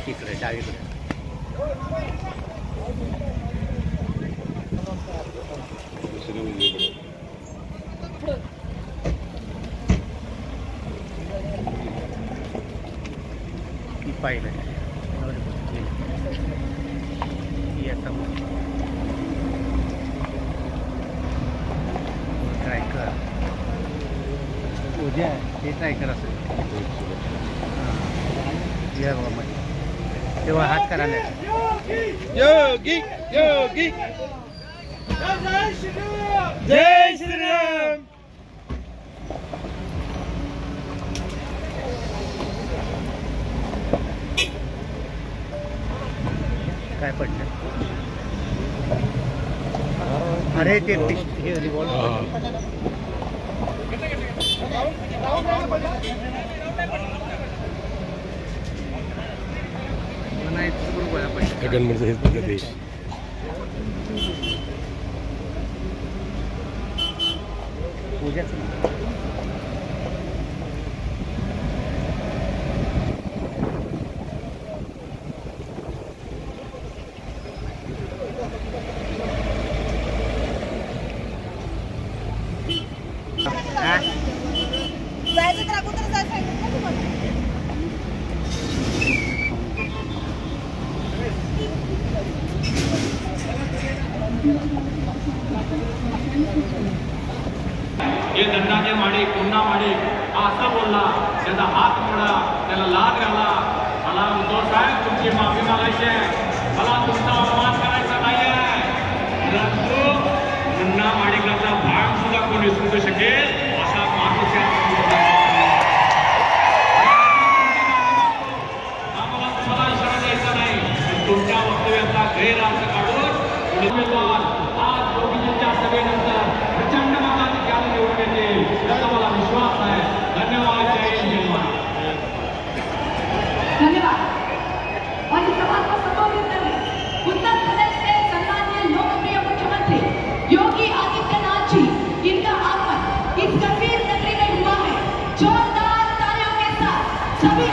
इकडे डावीकडे पाहिलं ट्राय कर उद्या हे ट्राय कर असेल या बाबा मध्ये तेव्हा हात करायला योगी योगी जय श्रीराम काय पडलं अरे ते पूजा जायचं तर अगोदर जायचं हे दंडाचे माडे पुन्हा माडे हा असं बोलला त्याचा हात मोडा त्याला लाद घाला मला उद्धव साहेब तुमची माफी मागायची आहे मला तुमचा अपमान करायचा नाही आहे परंतु पुन्हा माडिकाचा भाग सुद्धा कोणी विसरू शकेल असा माणूस आम्हाला तुम्हाला इशारा द्यायचा नाही पण तुमच्या वक्तव्याचा गैरअर्थ काढून उमेदवार आज योगीजींच्या सभेनंतर प्रचंड मताधिक्याने निवडून येतील याचा मला विश्वास आहे धन्यवाद जय हिंद जय महाराष्ट्र धन्यवाद और इस सभा को संबोधित करने उत्तर प्रदेश के सम्मानीय लोकप्रिय मुख्यमंत्री योगी आदित्यनाथ जी इनका आगमन इस गंभीर नगरी में हुआ है जोरदार तालियों के साथ सभी